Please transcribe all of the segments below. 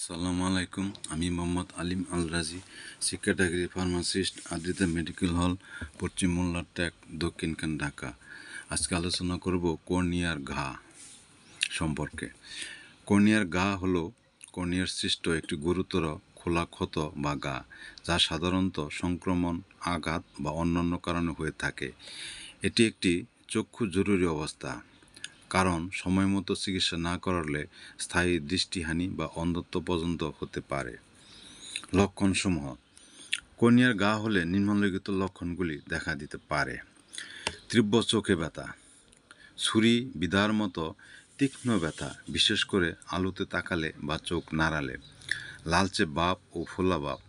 আসসালামু আলাইকুম। আমি মোহাম্মদ আলিম আল রাজি, শিক্ষাটাগিরি ফার্মাসিস্ট, আদ্রিতা মেডিকেল হল, পশ্চিম মোল্লার ট্যাক, দক্ষিণখান, ঢাকা। আজকে আলোচনা করব কর্নিয়ার ঘা সম্পর্কে। কর্নিয়ার ঘা হলো কর্নিয়ার সৃষ্ট একটি গুরুতর খোলা ক্ষত বা ঘা, যা সাধারণত সংক্রমণ, আঘাত বা অন্যান্য কারণে হয়ে থাকে। এটি একটি চক্ষু জরুরি অবস্থা, কারণ সময়মতো চিকিৎসা না করালে স্থায়ী দৃষ্টিহানি বা অন্ধত্ব পর্যন্ত হতে পারে। লক্ষণসমূহ: কর্নিয়ার ঘা হলে নিম্নলিখিত লক্ষণগুলি দেখা দিতে পারে: তীব্র চোখে ব্যথা, ছুরি বিঁধার মতো তীক্ষ্ণ ব্যথা, বিশেষ করে আলোতে তাকালে বা চোখ নাড়ালে, লালচে ভাব ও ফোলা ভাব,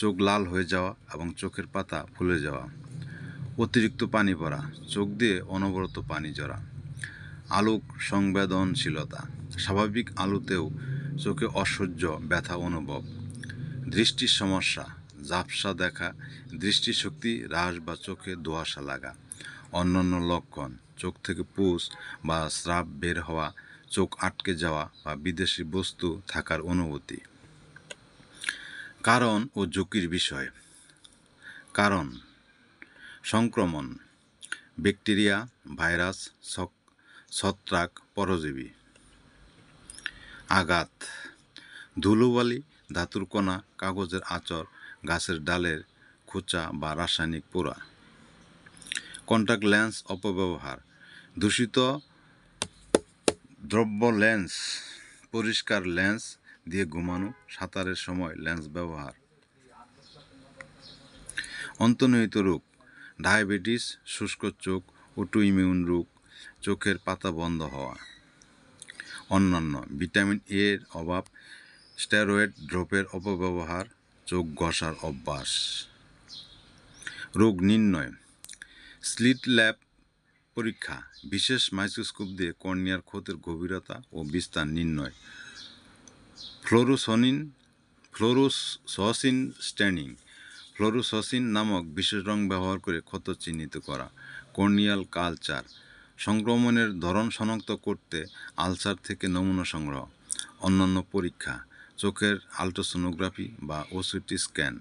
চোখ লাল হয়ে যাওয়া এবং চোখের পাতা ফুলে যাওয়া, অতিরিক্ত পানি পড়া, চোখ দিয়ে অনবরত পানি ঝরা, আলোক সংবেদনশীলতা, স্বাভাবিক আলোতেও চোখে অসহ্য ব্যথা অনুভব, দৃষ্টির সমস্যা, ঝাপসা দেখা, দৃষ্টিশক্তি হ্রাস বা চোখে ধোঁয়াশা লাগা। অন্যান্য লক্ষণ: চোখ থেকে পুষ বা স্রাব বের হওয়া, চোখ আটকে যাওয়া বা বিদেশি বস্তু থাকার অনুভূতি। কারণ ও ঝুঁকির বিষয়: কারণ: সংক্রমণ, ব্যাকটেরিয়া, ভাইরাস, ছত্রাক, পরজীবী। আঘাত: ধুলোবালি, ধাতুর কণা, কাগজের আঁচড়, গাছের ডালের খোঁচা বা রাসায়নিক পোড়া। কন্টাক্ট লেন্স অপব্যবহার: দূষিত দ্রব্য লেন্স, পরিষ্কার লেন্স দিয়ে ঘুমানো, সাঁতারের সময় লেন্স ব্যবহার। অন্তর্নিহিত রোগ: ডায়াবেটিস, শুষ্ক চোখ, অটোইমিউন রোগ, চোখের পাতা বন্ধ হওয়া। অন্যান্য: ভিটামিন এর অভাব, স্টেরয়েড ড্রপের অপব্যবহার, চোখ ঘষার অভ্যাস। রোগ নির্ণয়: স্লিট ল্যাব পরীক্ষা, বিশেষ মাইক্রোস্কোপ দিয়ে কর্নিয়ার ক্ষতের গভীরতা ও বিস্তার নির্ণয়। ফ্লোরোসসিন স্ট্যানিং, ফ্লোরোসসিন নামক বিশেষ রং ব্যবহার করে ক্ষত চিহ্নিত করা। কর্নিয়াল কালচার, সংক্রমণের ধরন শনাক্ত করতে আলসার থেকে নমুনা সংগ্রহ। অন্যান্য পরীক্ষা: চোখের আল্ট্রাসোনোগ্রাফি বা ওসিটি স্ক্যান।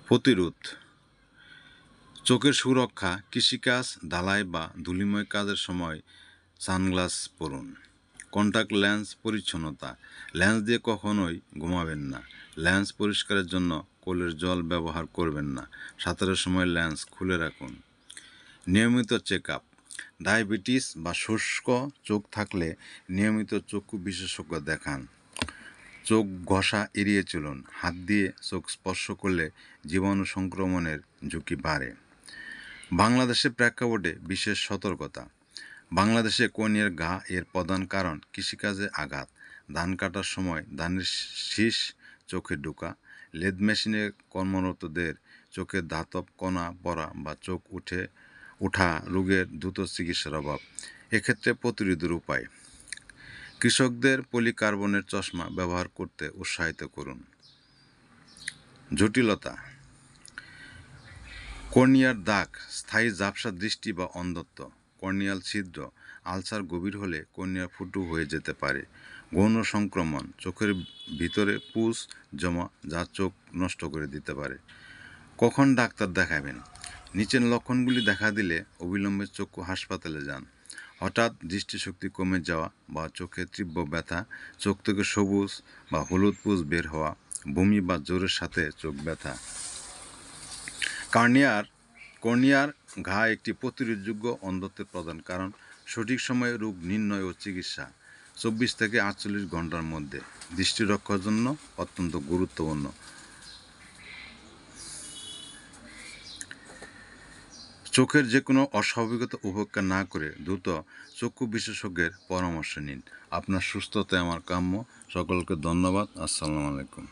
প্রতিরোধ: চোখের সুরক্ষা, কৃষিকাজ, ঢালাই বা ধূলিময় কাজের সময় সানগ্লাস পরুন। কন্টাক্ট লেন্স পরিচ্ছন্নতা: লেন্স দিয়ে কখনোই ঘুমাবেন না। লেন্স পরিষ্কারের জন্য কলের জল ব্যবহার করবেন না। সাঁতারের সময় লেন্স খুলে রাখুন। নিয়মিত চেক আপ: ডায়াবেটিস বা শুষ্ক চোখ থাকলে নিয়মিত চক্ষু বিশেষজ্ঞ দেখান। চোখ ঘষা এড়িয়ে চলুন। হাত দিয়ে চোখ স্পর্শ করলে জীবাণু সংক্রমণের ঝুঁকি বাড়ে। বাংলাদেশের প্রেক্ষাপটে বিশেষ সতর্কতা: বাংলাদেশে কর্নিয়ার ঘা এর প্রধান কারণ কৃষিকাজে আঘাত, ধান কাটার সময় ধানের শীষ চোখে ঢোকা, লেদ মেশিনে কর্মরতদের চোখে ধাতব কণা পড়া বা চোখ ওঠা রোগের দ্রুত চিকিৎসার অভাব। এক্ষেত্রে প্রতিরোধের উপায়: কৃষকদের পলিকার্বনের চশমা ব্যবহার করতে উৎসাহিত করুন। জটিলতা: কর্নিয়ার দাগ, স্থায়ী ঝাপসা দৃষ্টি বা অন্ধত্ব, কর্নিয়াল ছিদ্র, আলসার গভীর হলে কর্নিয়া ফুটো হয়ে যেতে পারে। গৌণ সংক্রমণ, চোখের ভিতরে পুষ জমা যা চোখ নষ্ট করে দিতে পারে। কখন ডাক্তার দেখাবেন? নিচের লক্ষণগুলি দেখা দিলে অবিলম্বে চক্ষু হাসপাতালে যান। হঠাৎ দৃষ্টিশক্তি কমে যাওয়া বা চোখে তীব্র ব্যথা, চোখ থেকে সবুজ বা হলুদ পুষ বের হওয়া, বমি বা জ্বরের সাথে চোখ ব্যথা। কর্নিয়ার ঘা একটি প্রতিরোধযোগ্য অন্ধত্বের প্রধান কারণ। সঠিক সময়ে রোগ নির্ণয় ও চিকিৎসা 24 থেকে 48 ঘন্টার মধ্যে দৃষ্টি রক্ষার জন্য অত্যন্ত গুরুত্বপূর্ণ। চোখের যে কোনো অস্বাভাবিকতা উপেক্ষা না করে দ্রুত চক্ষু বিশেষজ্ঞের পরামর্শ নিন। আপনার সুস্থতাই আমার কাম্য। সকলকে ধন্যবাদ। আসসালামু আলাইকুম।